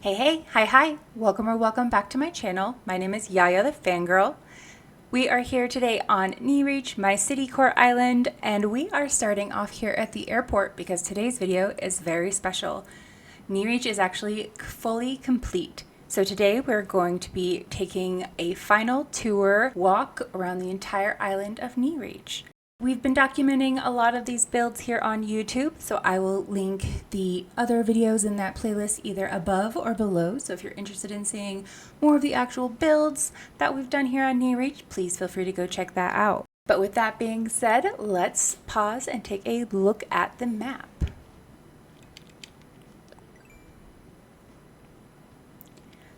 Hey, hi, welcome back to my channel. My name is Yaya the Fangirl. We are here today on Neerich, my city core island, and we are starting off here at the airport because today's video is very special. Neerich is actually fully complete. So today we're going to be taking a final tour walk around the entire island of Neerich. We've been documenting a lot of these builds here on YouTube, so I will link the other videos in that playlist either above or below. So if you're interested in seeing more of the actual builds that we've done here on Neerich, please feel free to go check that out. But with that being said, let's pause and take a look at the map.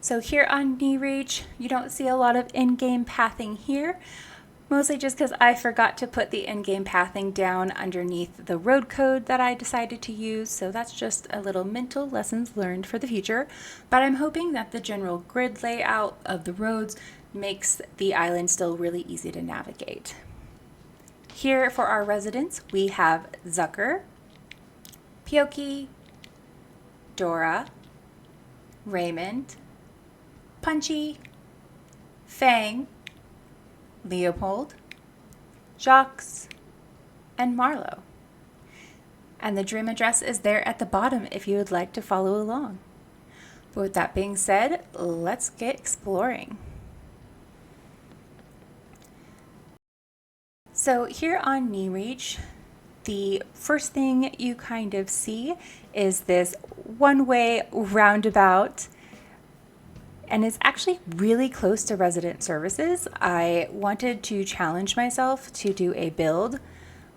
So here on Neerich, you don't see a lot of in-game pathing here. Mostly just because I forgot to put the in-game pathing down underneath the road code that I decided to use, so that's just a little mental lessons learned for the future. But I'm hoping that the general grid layout of the roads makes the island still really easy to navigate. Here for our residents, we have Zucker, Punchy, Dora, Raymond, Punchy, Fang, Leopold, Jacques, and Marlowe. And the dream address is there at the bottom if you would like to follow along. But with that being said, let's get exploring. So here on Neerich, the first thing you kind of see is this one-way roundabout, and it's actually really close to resident services. I wanted to challenge myself to do a build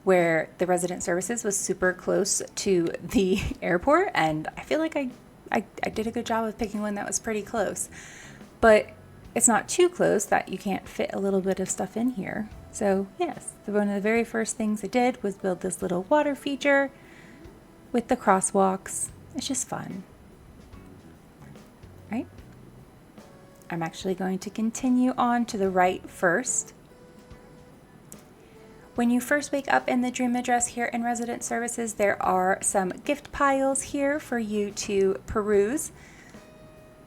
where the resident services was super close to the airport, and I feel like I did a good job of picking one that was pretty close. But it's not too close that you can't fit a little bit of stuff in here. So yes, one of the very first things I did was build this little water feature with the crosswalks. It's just fun, right? I'm actually going to continue on to the right first. When you first wake up in the dream address here in resident services, there are some gift piles here for you to peruse.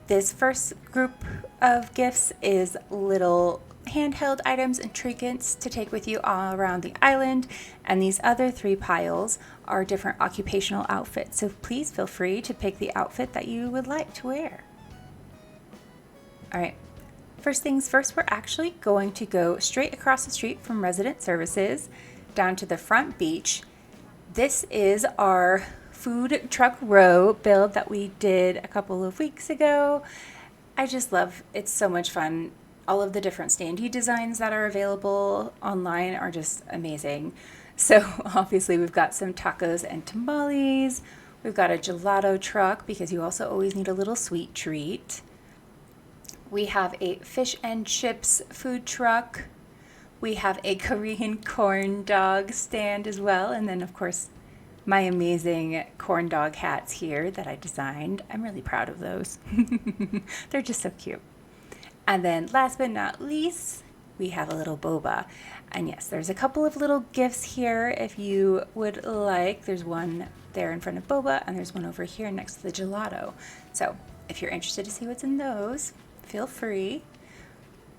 This first group of gifts is little handheld items and trinkets to take with you all around the island, and these other three piles are different occupational outfits. So please feel free to pick the outfit that you would like to wear. All right, first things first, we're actually going to go straight across the street from resident services down to the front beach. This is our food truck row build that we did a couple of weeks ago. I just love, it's so much fun. All of the different standee designs that are available online are just amazing. So obviously we've got some tacos and tamales. We've got a gelato truck because you also always need a little sweet treat. We have a fish and chips food truck. We have a Korean corn dog stand as well. And then, of course, my amazing corn dog hats here that I designed. I'm really proud of those. They're just so cute. And then last but not least, we have a little boba. And yes, there's a couple of little gifts here if you would like. There's one there in front of boba, and there's one over here next to the gelato. So if you're interested to see what's in those, feel free.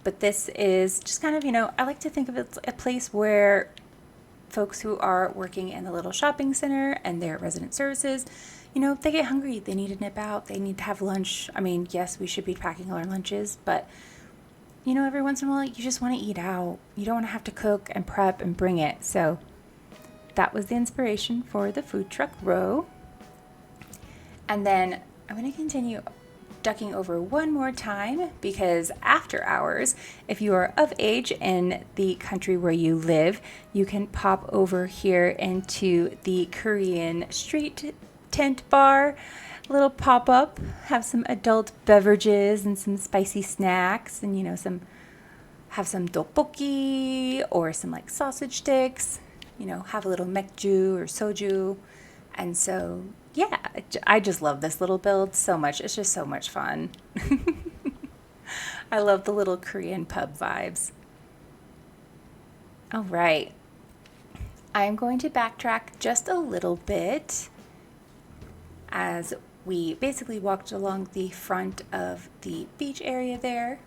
But this is just kind of, I like to think of it as a place where folks who are working in the little shopping center and their resident services, they get hungry, they need to nip out, they need to have lunch. I mean, yes, we should be packing our lunches, but every once in a while you just want to eat out. You don't want to have to cook and prep and bring it. So that was the inspiration for the food truck row. And then I'm going to continue ducking over one more time because after hours, if you are of age in the country where you live, you can pop over here into the Korean street tent bar, little pop-up, have some adult beverages and some spicy snacks, and have some tteokbokki or some like sausage sticks, have a little mekju or soju. And so, yeah, I just love this little build so much. It's just so much fun. I love the little Korean pub vibes. All right. I'm going to backtrack just a little bit as we basically walked along the front of the beach area there.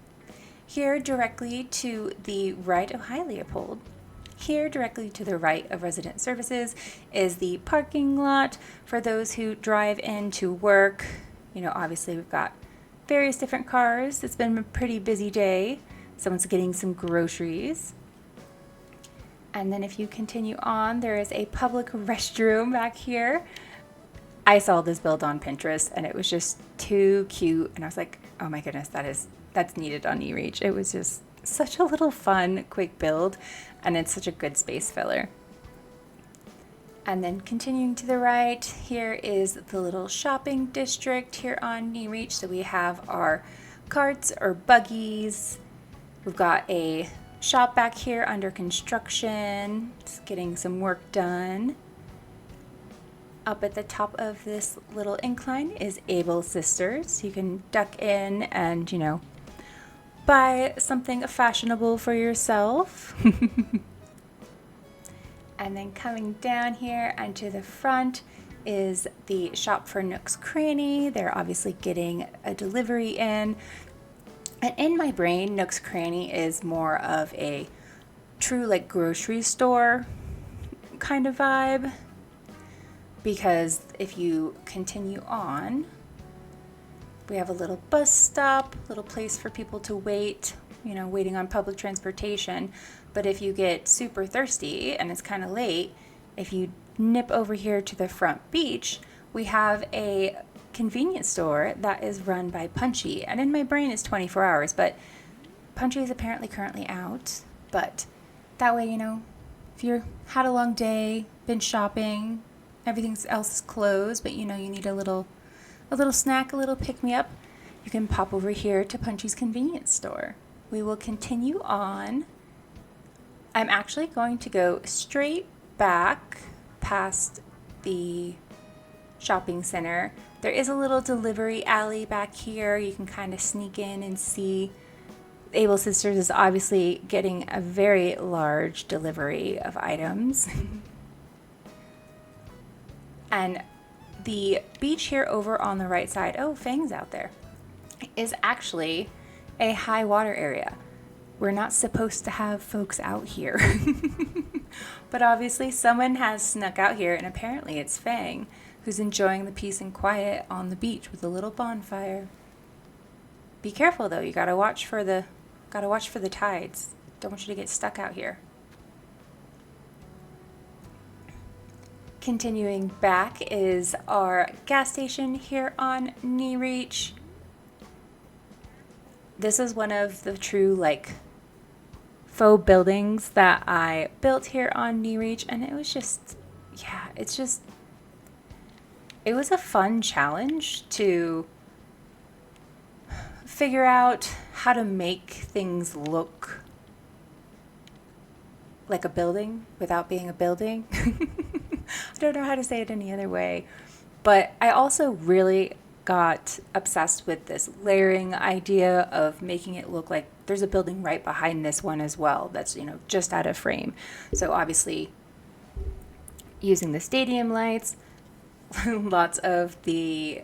Here directly to the right, oh hi Leopold. Here directly to the right of resident services is the parking lot for those who drive in to work. Obviously we've got various different cars. It's been a pretty busy day. Someone's getting some groceries. And then if you continue on, there is a public restroom back here. I saw this build on Pinterest and it was just too cute. And I was like, oh my goodness, that's needed on Neerich. It was just such a little fun, quick build, and it's such a good space filler. And then continuing to the right, here is the little shopping district here on Neerich. So we have our carts or buggies. We've got a shop back here under construction, just getting some work done. Up at the top of this little incline is Able Sisters. You can duck in and, buy something fashionable for yourself. And then coming down here and to the front is the shop for Nook's Cranny. They're obviously getting a delivery in. And in my brain, Nook's Cranny is more of a true like grocery store kind of vibe. Because if you continue on, we have a little bus stop, little place for people to wait, waiting on public transportation. But if you get super thirsty and it's kind of late, if you nip over here to the front beach, we have a convenience store that is run by Punchy. And in my brain it's 24 hours, but Punchy is apparently currently out. But that way, if you've had a long day, been shopping, everything else is closed, but you need a little snack, a little pick-me-up, you can pop over here to Punchy's convenience store. We will continue on. I'm actually going to go straight back past the shopping center. There is a little delivery alley back here. You can kind of sneak in and see. Able Sisters is obviously getting a very large delivery of items. And the beach here over on the right side, oh, Fang's out there, is actually a high water area. We're not supposed to have folks out here. But obviously someone has snuck out here, and apparently it's Fang, who's enjoying the peace and quiet on the beach with a little bonfire. Be careful though, you gotta watch for the tides. Don't want you to get stuck out here. Continuing back is our gas station here on Neerich. This is one of the true faux buildings that I built here on Neerich, and it was just, it was a fun challenge to figure out how to make things look like a building without being a building. I don't know how to say it any other way, but I also really got obsessed with this layering idea of making it look like there's a building right behind this one as well that's just out of frame. So obviously using the stadium lights, lots of the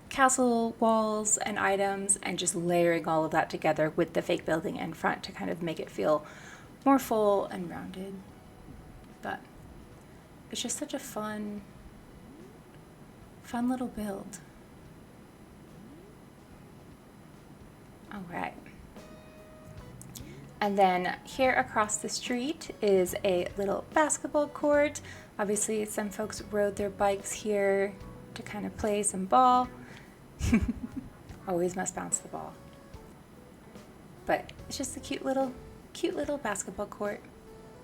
castle walls and items, and just layering all of that together with the fake building in front to kind of make it feel more full and rounded. But it's just such a fun little build. All right. And then here across the street is a little basketball court. Obviously, some folks rode their bikes here to kind of play some ball. Always must bounce the ball. But it's just a cute little basketball court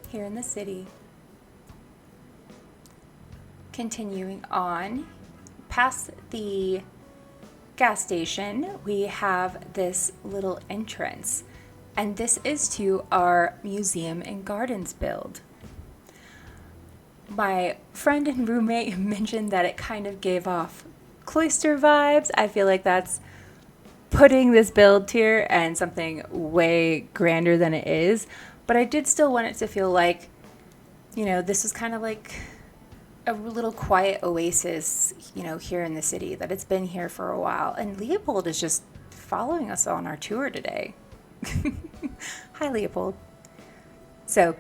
here in the city. Continuing on, past the gas station, we have this little entrance, and this is to our museum and gardens build. My friend and roommate mentioned that it kind of gave off cloister vibes. I feel like that's putting this build tier and something way grander than it is, but I did still want it to feel like, you know, this was kind of like a little quiet oasis, you know, here in the city, that it's been here for a while. And Leopold is just following us on our tour today. Hi, Leopold. So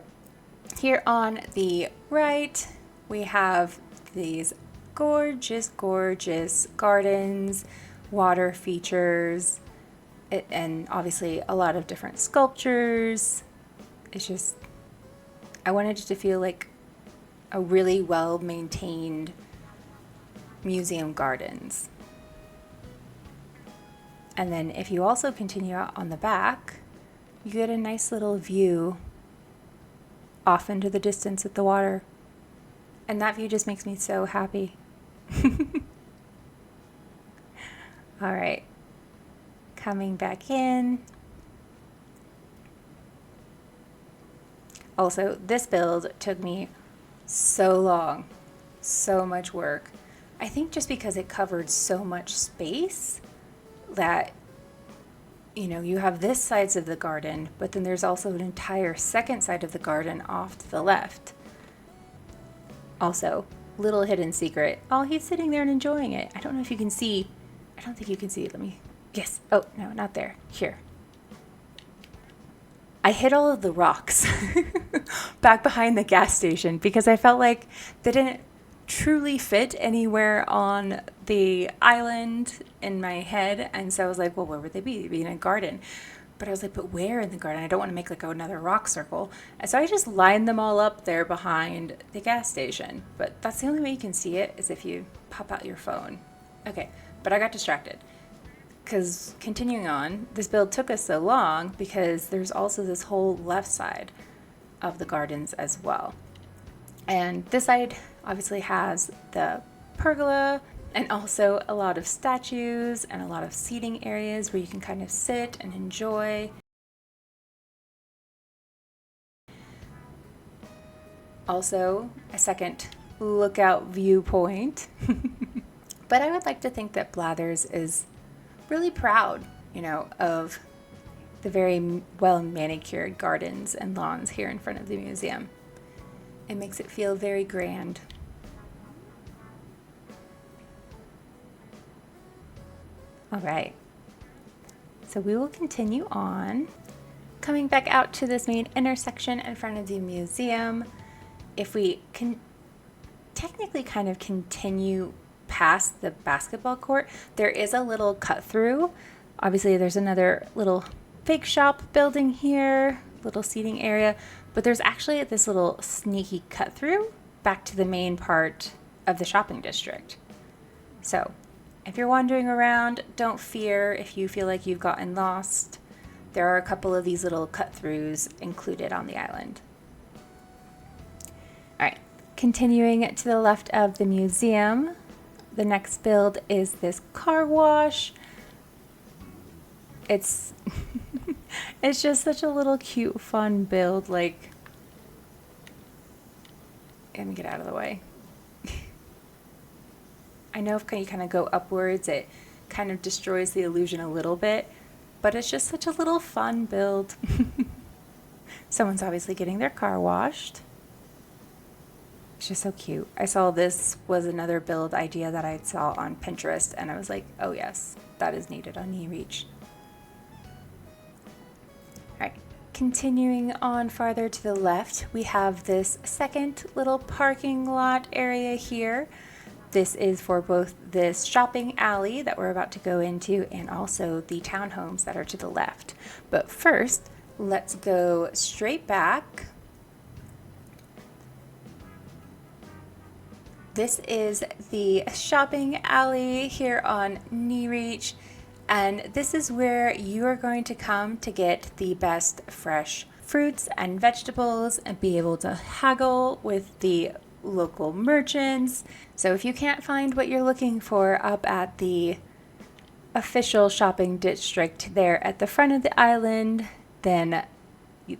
here on the right, we have these gorgeous gardens, water features, and obviously a lot of different sculptures. It's just, I wanted it to feel like a really well-maintained museum gardens. And then if you also continue out on the back, you get a nice little view off into the distance at the water. And that view just makes me so happy. All right, coming back in. Also, this build took me so long, so much work. I think just because it covered so much space that, you know, you have this sides of the garden, but then there's also an entire second side of the garden off to the left. Also, little hidden secret. Oh, he's sitting there and enjoying it. I don't know if you can see. I don't think you can see it. Let me, yes. Oh, no, not there. Here. I hid all of the rocks back behind the gas station because I felt like they didn't truly fit anywhere on the island in my head. And so I was like, well, where would they be? They'd be in a garden. But I was like, but where in the garden? I don't want to make like another rock circle. And so I just lined them all up there behind the gas station. But that's the only way you can see it, is if you pop out your phone. Okay, but I got distracted. Because continuing on, this build took us so long because there's also this whole left side of the gardens as well. And this side obviously has the pergola and also a lot of statues and a lot of seating areas where you can kind of sit and enjoy. Also, a second lookout viewpoint. But I would like to think that Blathers is really proud, you know, of the very well manicured gardens and lawns here in front of the museum. It makes it feel very grand. All right, so we will continue on. Coming back out to this main intersection in front of the museum, if we can technically kind of continue past the basketball court, there is a little cut through. Obviously, there's another little bake shop building here, little seating area, but there's actually this little sneaky cut through back to the main part of the shopping district. So if you're wandering around, don't fear if you feel like you've gotten lost. There are a couple of these little cut throughs included on the island. All right, continuing to the left of the museum, the next build is this car wash. It's it's just such a little cute, fun build. Like, let me get out of the way. I know if you kind of go upwards, it kind of destroys the illusion a little bit, but it's just such a little fun build. Someone's obviously getting their car washed. It's just so cute. I saw this was another build idea that I saw on Pinterest, and I was like, oh yes, that is needed on Neerich. All right, continuing on farther to the left, we have this second little parking lot area here. This is for both this shopping alley that we're about to go into and also the townhomes that are to the left. But first, let's go straight back. This is the shopping alley here on Neerich, And this is where you are going to come to get the best fresh fruits and vegetables and be able to haggle with the local merchants. So if you can't find what you're looking for up at the official shopping district there at the front of the island, then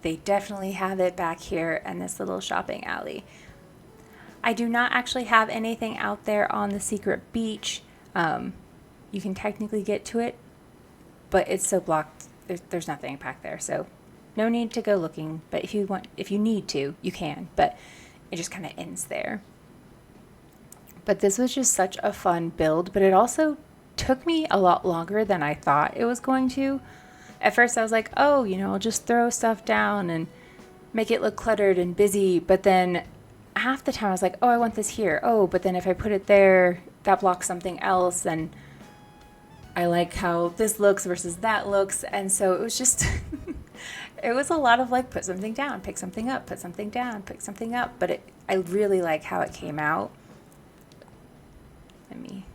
they definitely have it back here in this little shopping alley. I do not actually have anything out there on the secret beach. You can technically get to it, but it's so blocked. There's nothing back there, so no need to go looking. But if you need to, you can. But it just kind of ends there. But this was just such a fun build, but it also took me a lot longer than I thought it was going to. At first I was like, oh, I'll just throw stuff down and make it look cluttered and busy. But then half the time I was like, oh, I want this here. Oh, but then if I put it there, that blocks something else. And I like how this looks versus that looks. And so it was just, it was a lot of like, put something down, pick something up, put something down, pick something up. But I really like how it came out. Let me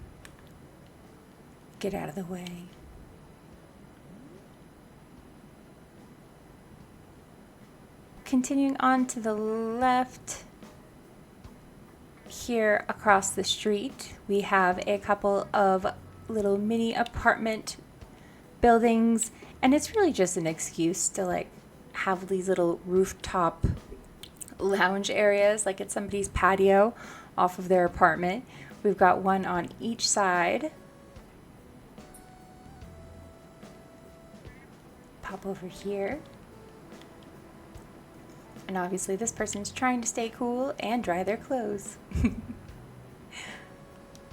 get out of the way. Continuing on to the left, here across the street, we have a couple of little mini apartment buildings, and it's really just an excuse to like have these little rooftop lounge areas like it's somebody's patio off of their apartment. We've got one on each side. Pop over here. And obviously this person's trying to stay cool and dry their clothes.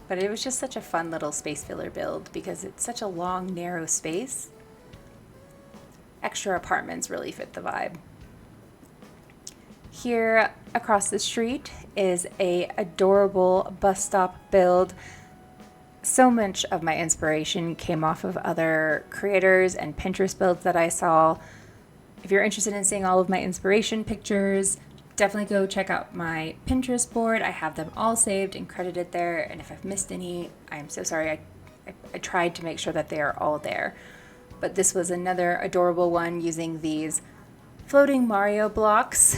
But it was just such a fun little space filler build because it's such a long, narrow space. Extra apartments really fit the vibe. Here across the street is a adorable bus stop build. So much of my inspiration came off of other creators and Pinterest builds that I saw. If you're interested in seeing all of my inspiration pictures, definitely go check out my Pinterest board. I have them all saved and credited there. And if I've missed any, I am so sorry. I tried to make sure that they are all there. But this was another adorable one using these floating Mario blocks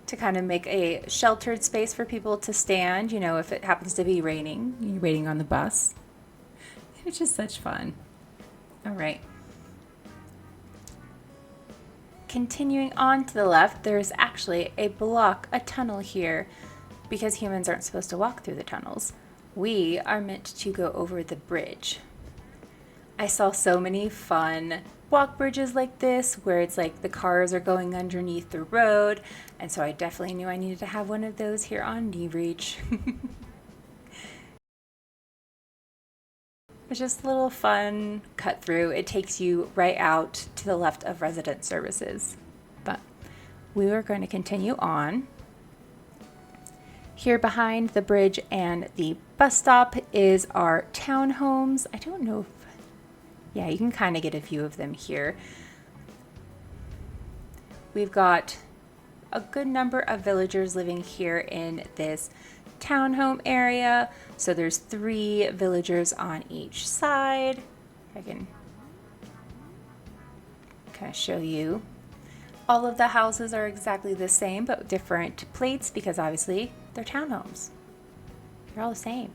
to kind of make a sheltered space for people to stand, if it happens to be raining, you're waiting on the bus. It's just such fun. All right. Continuing on to the left, there's actually a tunnel here, because humans aren't supposed to walk through the tunnels. We are meant to go over the bridge. I saw so many fun walk bridges like this where it's like the cars are going underneath the road, and so I definitely knew I needed to have one of those here on Neerich. It's just a little fun cut through. It takes you right out to the left of resident services. But we are going to continue on. Here behind the bridge and the bus stop is our townhomes. I don't know if, yeah, you can kind of get a view of them here. We've got a good number of villagers living here in this townhome area. So there's 3 villagers on each side. I can kind of show you. All of the houses are exactly the same, but different plates because obviously they're townhomes. They're all the same.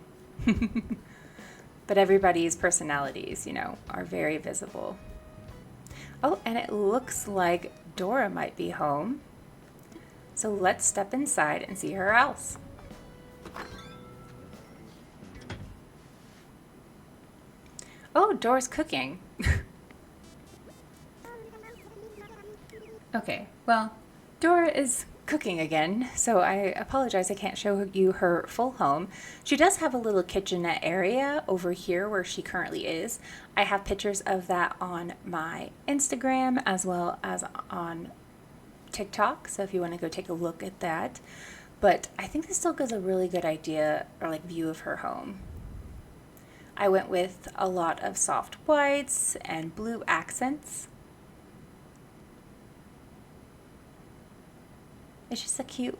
But everybody's personalities, are very visible. Oh, and it looks like Dora might be home. So let's step inside and see her house. Oh, Dora's cooking. Okay, well, Dora is cooking again, so I apologize I can't show you her full home. She does have a little kitchenette area over here where she currently is. I have pictures of that on my Instagram as well as on TikTok, so if you want to go take a look at that. But I think this still gives a really good idea or like view of her home. I went with a lot of soft whites and blue accents. It's just a cute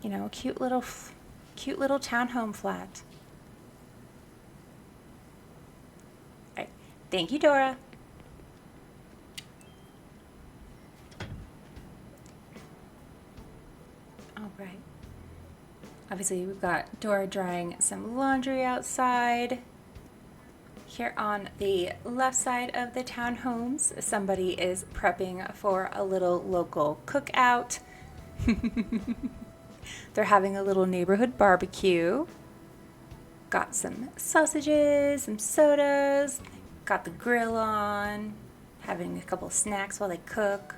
little townhome flat. Right. Thank you, Dora. All right. Obviously, we've got Dora drying some laundry outside. Here on the left side of the townhomes, somebody is prepping for a little local cookout. They're having a little neighborhood barbecue. Got some sausages, some sodas, got the grill on, having a couple snacks while they cook.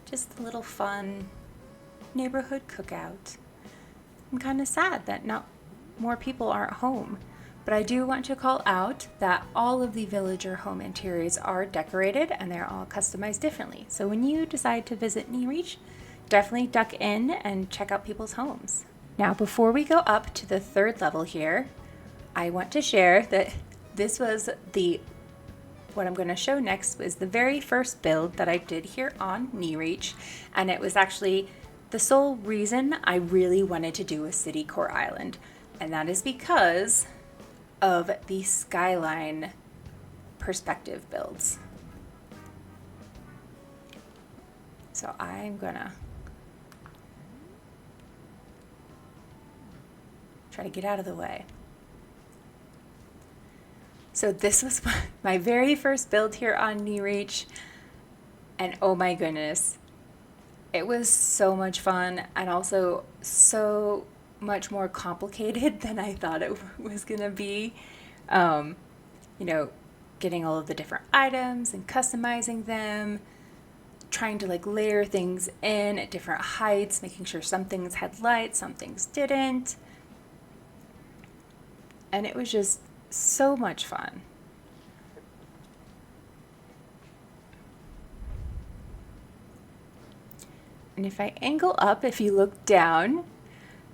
Just a little fun neighborhood cookout. I'm kind of sad that not more people aren't home, but I do want to call out that all of the villager home interiors are decorated and they're all customized differently. So when you decide to visit Neerich, definitely duck in and check out people's homes. Now, before we go up to the third level here, I want to share that this was what I'm going to show next was the very first build that I did here on Neerich, and it was actually the sole reason I really wanted to do a city core island, and that is because of the skyline perspective builds. So I'm gonna try to get out of the way. So this was my very first build here on Neerich, and oh my goodness, it was so much fun and also so much more complicated than I thought it was gonna be. You know, getting all of the different items and customizing them, trying to like layer things in at different heights, making sure some things had light, some things didn't. And it was just so much fun. And if I angle up, if you look down,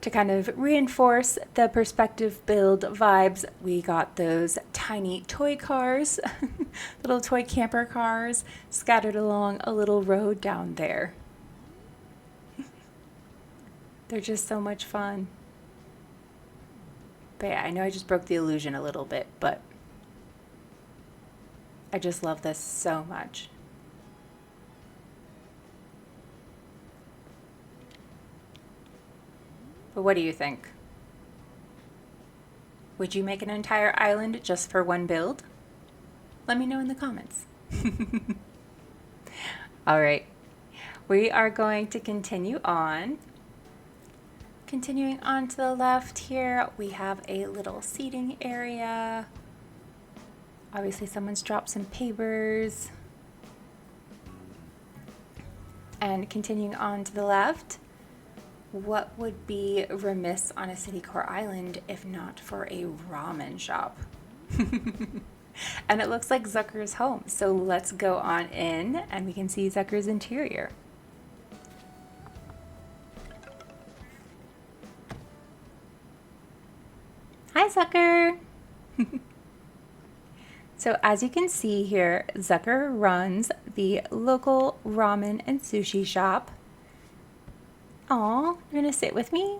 to kind of reinforce the perspective build vibes, we got those tiny toy cars, little toy camper cars scattered along a little road down there. They're just so much fun. But yeah, I know I just broke the illusion a little bit, but I just love this so much. But what do you think? Would you make an entire island just for one build? Let me know in the comments. All right, we are going to continue on. Continuing on to the left here, we have a little seating area. Obviously someone's dropped some papers. And continuing on to the left, what would be remiss on a city core island if not for a ramen shop? And it looks like Zucker's home. So let's go on in and we can see Zucker's interior. Hi, Zucker. So as you can see here, Zucker runs the local ramen and sushi shop. Aw, you're gonna sit with me?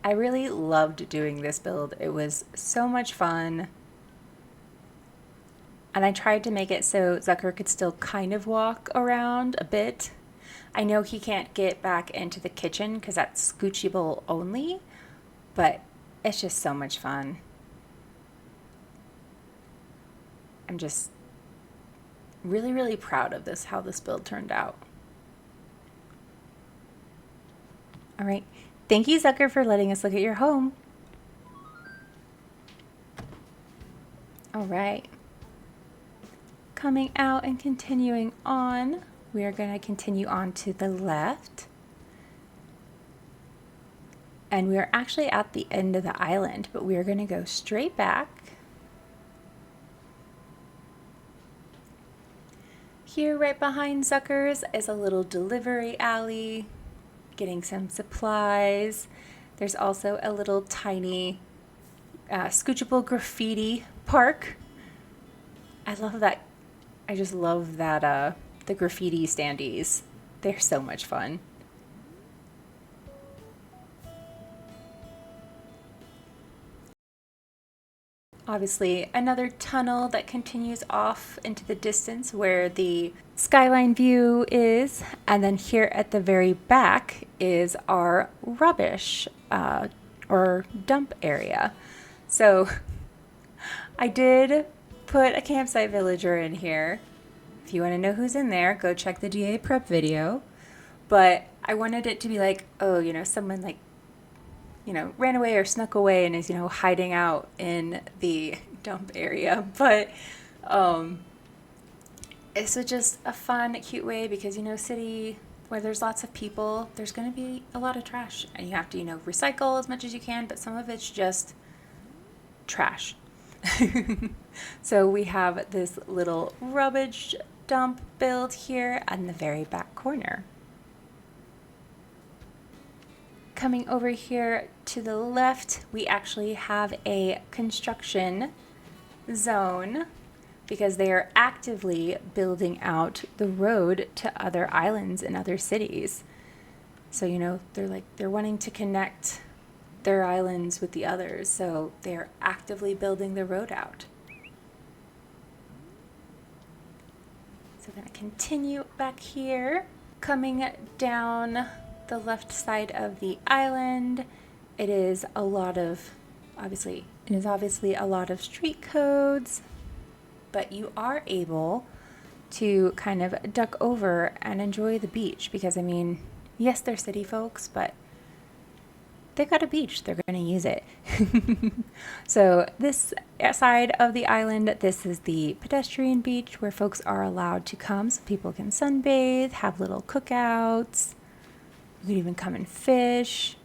I really loved doing this build. It was so much fun. And I tried to make it so Zucker could still kind of walk around a bit. I know he can't get back into the kitchen because that's scoochable only, but it's just so much fun. I'm just really, really proud of this, how this build turned out. All right. Thank you, Zucker, for letting us look at your home. All right. Coming out and continuing on, we are going to continue on to the left. And we are actually at the end of the island, but we are going to go straight back. Here, right behind Zucker's, is a little delivery alley, getting some supplies. There's also a little tiny scoochable graffiti park. I love that. I just love that the graffiti standees. They're so much fun. obviously another tunnel that continues off into the distance where the skyline view is. And then here at the very back is our rubbish or dump area. So I did put a campsite villager in here. If you want to know who's in there, go check the DA prep video. But I wanted it to be like, oh, you know, someone like, you know, ran away or snuck away and is, you know, hiding out in the dump area. But it's just a fun, cute way because, you know, city where there's lots of people, there's going to be a lot of trash. And you have to, you know, recycle as much as you can, but some of it's just trash. So we have this little rubbish dump built here in the very back corner. Coming over here to the left, we actually have a construction zone because they are actively building out the road to other islands and other cities. So, you know, they're wanting to connect their islands with the others, so they're actively building the road out. So we're going to continue back here, coming down the left side of the island. It is obviously a lot of street codes, but you are able to kind of duck over and enjoy the beach because, I mean, yes, they're city folks, but they've got a beach, they're going to use it. So this side of the island, this is the pedestrian beach where folks are allowed to come so people can sunbathe, have little cookouts. You can even come and fish.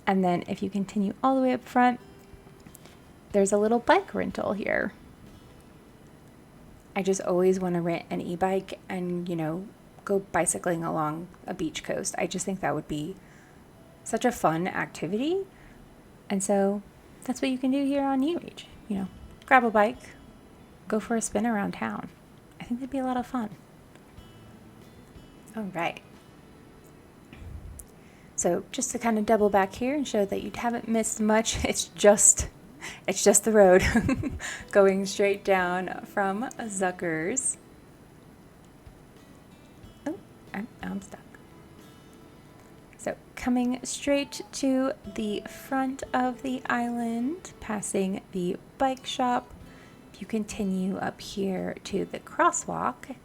And then if you continue all the way up front, there's a little bike rental here. I just always want to rent an e-bike and, you know, go bicycling along a beach coast. I just think that would be such a fun activity. And so that's what you can do here on Neerich. You know, grab a bike, go for a spin around town. I think that'd be a lot of fun. All right. So just to kind of double back here and show that you haven't missed much, it's just the road going straight down from Zucker's. Oh, I'm stuck. So coming straight to the front of the island, passing the bike shop, if you continue up here to the crosswalk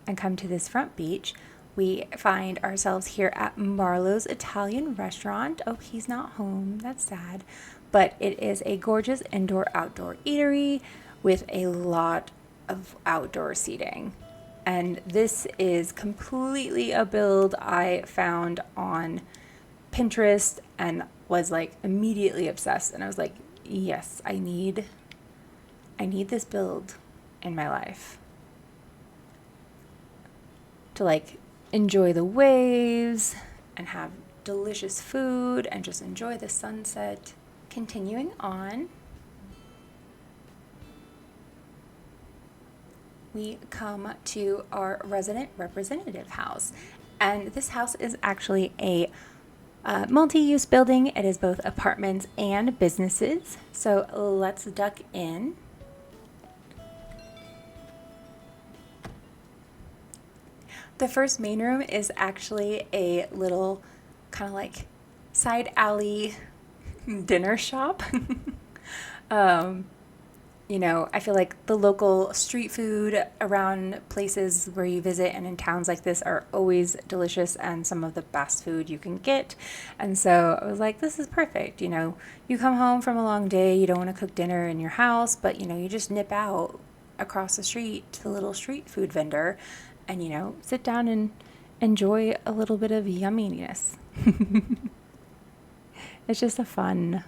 and come to this front beach, we find ourselves here at Marlowe's Italian Restaurant. Oh, he's not home. That's sad. But it is a gorgeous indoor-outdoor eatery with a lot of outdoor seating. And this is completely a build I found on Pinterest and was like immediately obsessed. And I was like, yes, I need this build in my life to like enjoy the waves and have delicious food and just enjoy the sunset. Continuing on, we come to our resident representative house, and this house is actually a multi-use building. It is both apartments and businesses, so let's duck in. The first main room is actually a little kind of like side alley dinner shop. You know, I feel like the local street food around places where you visit and in towns like this are always delicious and some of the best food you can get. And so I was like, this is perfect. You know, you come home from a long day, you don't want to cook dinner in your house, but, you know, you just nip out across the street to the little street food vendor and, you know, sit down and enjoy a little bit of yumminess. It's just a fun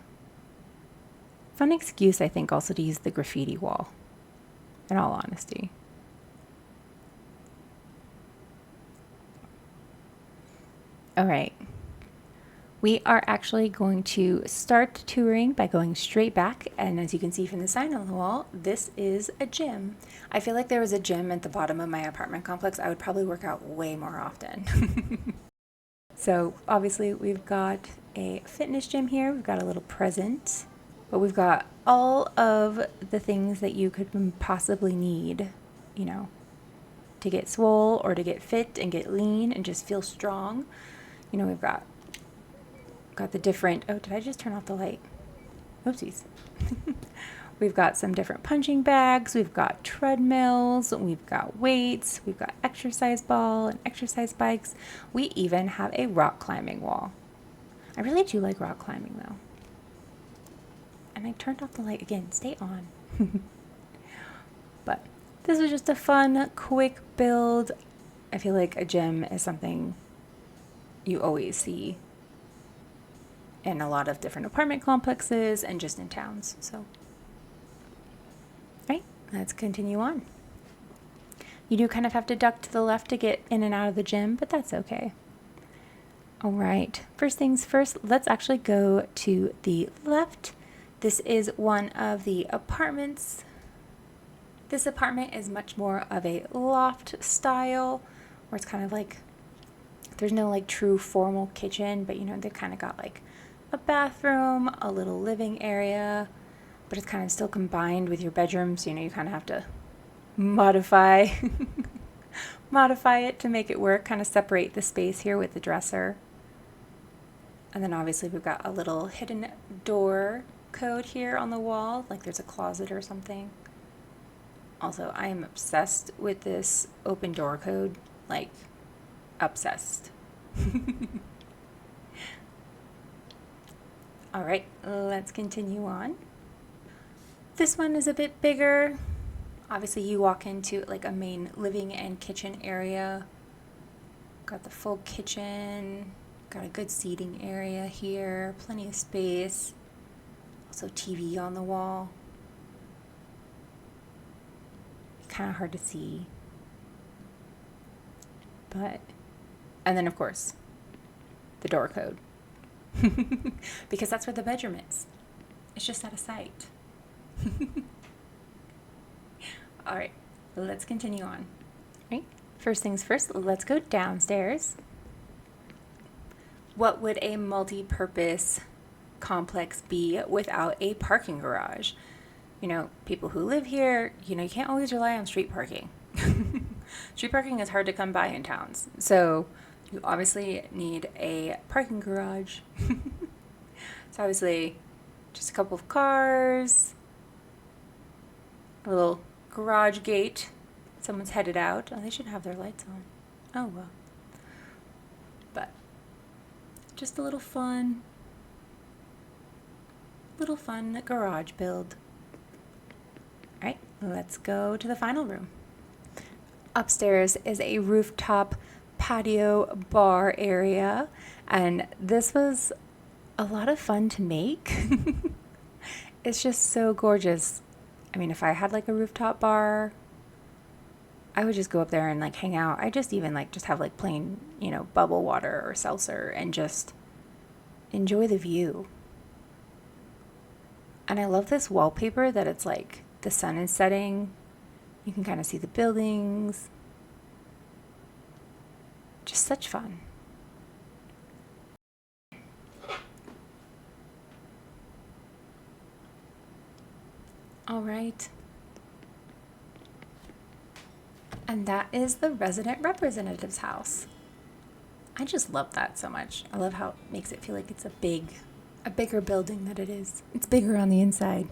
excuse, I think, also to use the graffiti wall, in all honesty. All right. We are actually going to start touring by going straight back, and as you can see from the sign on the wall, this is a gym. I feel like there was a gym at the bottom of my apartment complex. I would probably work out way more often. So obviously we've got a fitness gym here. We've got a little present, but we've got all of the things that you could possibly need, you know, to get swole or to get fit and get lean and just feel strong. You know, we've got the different, oh, did I just turn off the light? Oopsies. We've got some different punching bags, we've got treadmills, we've got weights, we've got exercise ball and exercise bikes. We even have a rock climbing wall. I really do like rock climbing though. And I turned off the light again, stay on. But this was just a fun, quick build. I feel like a gym is something you always see in a lot of different apartment complexes and just in towns, so. Right, let's continue on. You do kind of have to duck to the left to get in and out of the gym, but that's okay. All right, first things first, let's actually go to the left. This is one of the apartments. This apartment is much more of a loft style, where it's kind of like, there's no like true formal kitchen, but you know, they've kind of got like a bathroom, a little living area, but it's kind of still combined with your bedroom, so you know, you kind of have to modify it to make it work, kind of separate the space here with the dresser. And then obviously we've got a little hidden door code here on the wall, like there's a closet or something. Also, I am obsessed with this open door code, like obsessed. All right, let's continue on. This one is a bit bigger. Obviously you walk into like a main living and kitchen area. Got the full kitchen, got a good seating area here, plenty of space. Also TV on the wall. Kind of hard to see. But, and then of course, the door code. Because that's where the bedroom is. It's just out of sight. All right, let's continue on. Right? First things first, let's go downstairs. What would a multi-purpose complex be without a parking garage? You know, people who live here, you know, you can't always rely on street parking. Street parking is hard to come by in towns. So you obviously need a parking garage. So obviously just a couple of cars, a little garage gate. Someone's headed out. Oh, they should have their lights on. Oh, well. But just a little fun garage build. All right, let's go to the final room. Upstairs is a rooftop patio bar area, and this was a lot of fun to make. It's just so gorgeous. I mean, if I had like a rooftop bar, I would just go up there and like hang out. I just even like just have like plain, you know, bubble water or seltzer and just enjoy the view. And I love this wallpaper that it's like the sun is setting. You can kind of see the buildings. Just such fun. All right. And that is the resident representative's house. I just love that so much. I love how it makes it feel like it's a bigger building than it is. It's bigger on the inside.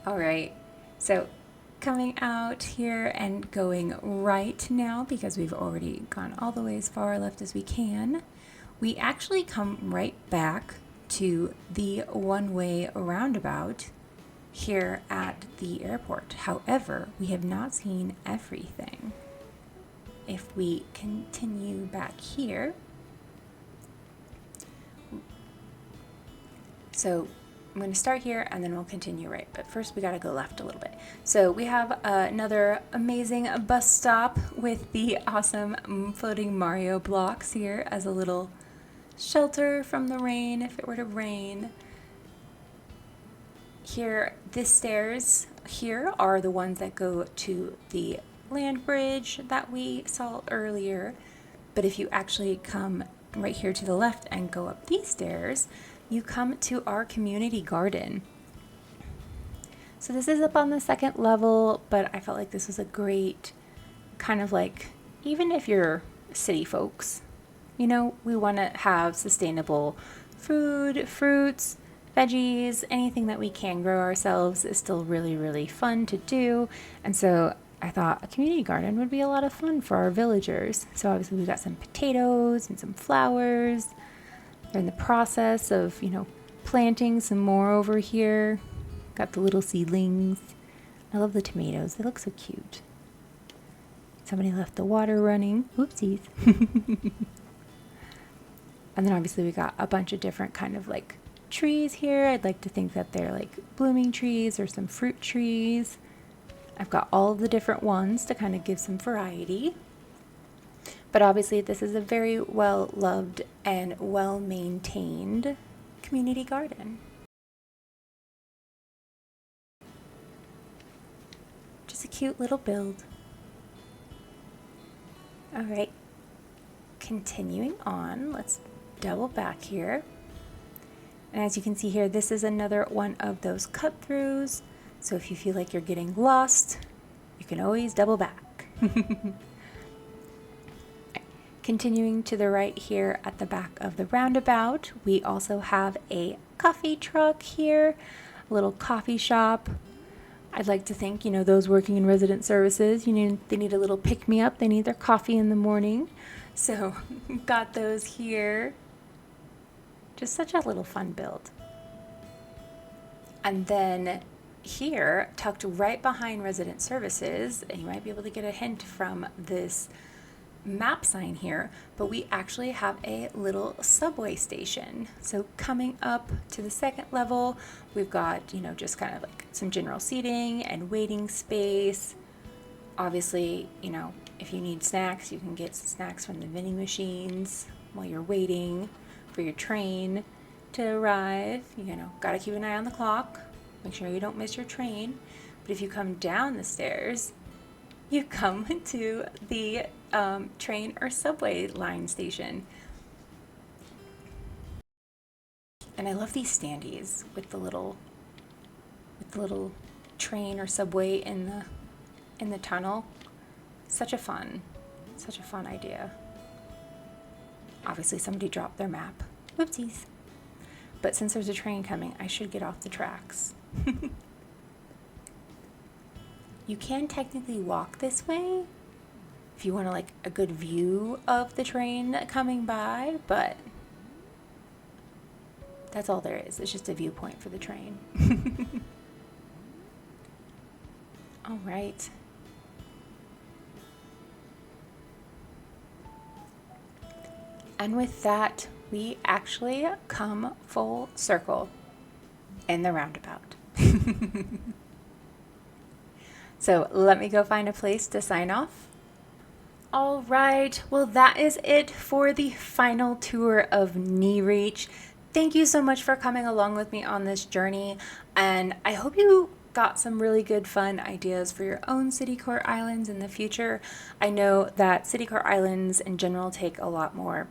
All right. So coming out here and going right now, because we've already gone all the way as far left as we can, we actually come right back to the one-way roundabout here at the airport. However, we have not seen everything. If we continue back here, so I'm going to start here and then we'll continue right, but first we got to go left a little bit. So we have another amazing bus stop with the awesome floating Mario blocks here as a little shelter from the rain if it were to rain. Here, the stairs here are the ones that go to the land bridge that we saw earlier, but if you actually come right here to the left and go up these stairs, you come to our community garden. So this is up on the second level, but I felt like this was a great kind of like, even if you're city folks, you know, we want to have sustainable food, fruits, veggies, anything that we can grow ourselves is still really, really fun to do. And so I thought a community garden would be a lot of fun for our villagers. So obviously we got some potatoes and some flowers. They're in the process of, you know, planting some more over here. Got the little seedlings. I love the tomatoes. They look so cute. Somebody left the water running. Oopsies. And then obviously we got a bunch of different kind of like trees here. I'd like to think that they're like blooming trees or some fruit trees. I've got all of the different ones to kind of give some variety. But obviously this is a very well loved and well maintained community garden. Just a cute little build. All right, continuing on, let's double back here. And as you can see here, this is another one of those cut throughs. So if you feel like you're getting lost, you can always double back. Continuing to the right here at the back of the roundabout, we also have a coffee truck here, a little coffee shop. I'd like to think, you know, those working in resident services, they need a little pick-me-up. They need their coffee in the morning. So got those here. Just such a little fun build. And then here, tucked right behind resident services, and you might be able to get a hint from this map sign here, but we actually have a little subway station. So coming up to the second level, we've got, just kind of like some general seating and waiting space. Obviously, if you need snacks, you can get some snacks from the vending machines while you're waiting for your train to arrive. Gotta keep an eye on the clock, make sure you don't miss your train. But if you come down the stairs, you come to the train or subway line station. And I love these standees with the little train or subway in the tunnel. Such a fun idea. Obviously somebody dropped their map. Whoopsies. But since there's a train coming, I should get off the tracks. You can technically walk this way if you want a good view of the train coming by, but that's all there is. It's just a viewpoint for the train. All right. And with that, we actually come full circle in the roundabout. So let me go find a place to sign off. All right, well, that is it for the final tour of Neerich. Thank you so much for coming along with me on this journey, and I hope you got some really good fun ideas for your own city core islands in the future. I know that city core islands in general take a lot more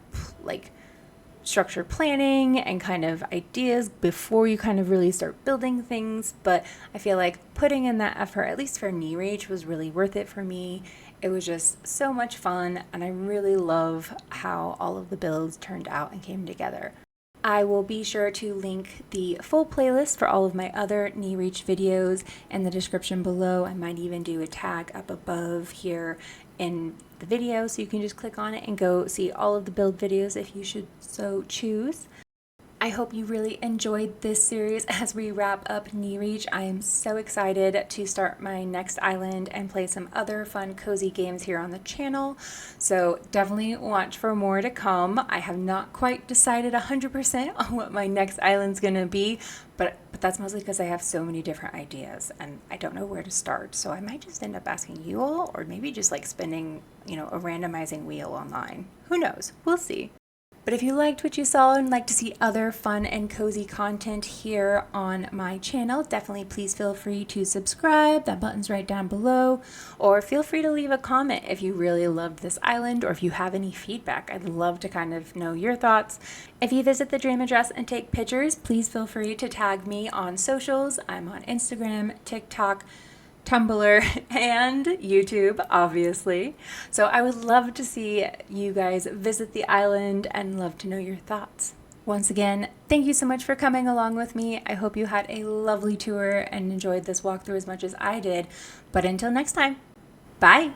structured planning and kind of ideas before you kind of really start building things, but I feel like putting in that effort, at least for Neerich, was really worth it for me. It was just so much fun, and I really love how all of the builds turned out and came together. I will be sure to link the full playlist for all of my other Neerich videos in the description below. I might even do a tag up above here in the video, so you can just click on it and go see all of the build videos if you should so choose. I hope you really enjoyed this series as we wrap up Neerich. I am so excited to start my next island and play some other fun cozy games here on the channel. So definitely watch for more to come. I have not quite decided 100% on what my next island's gonna be, but that's mostly because I have so many different ideas and I don't know where to start. So I might just end up asking you all, or maybe just spinning, a randomizing wheel online. Who knows? We'll see. But if you liked what you saw and like to see other fun and cozy content here on my channel, definitely please feel free to subscribe. That button's right down below. Or feel free to leave a comment if you really loved this island or if you have any feedback. I'd love to kind of know your thoughts. If you visit the dream address and take pictures, please feel free to tag me on socials. I'm on Instagram, TikTok, Tumblr, and YouTube, obviously. So I would love to see you guys visit the island and love to know your thoughts. Once again, thank you so much for coming along with me. I hope you had a lovely tour and enjoyed this walkthrough as much as I did. But until next time, bye!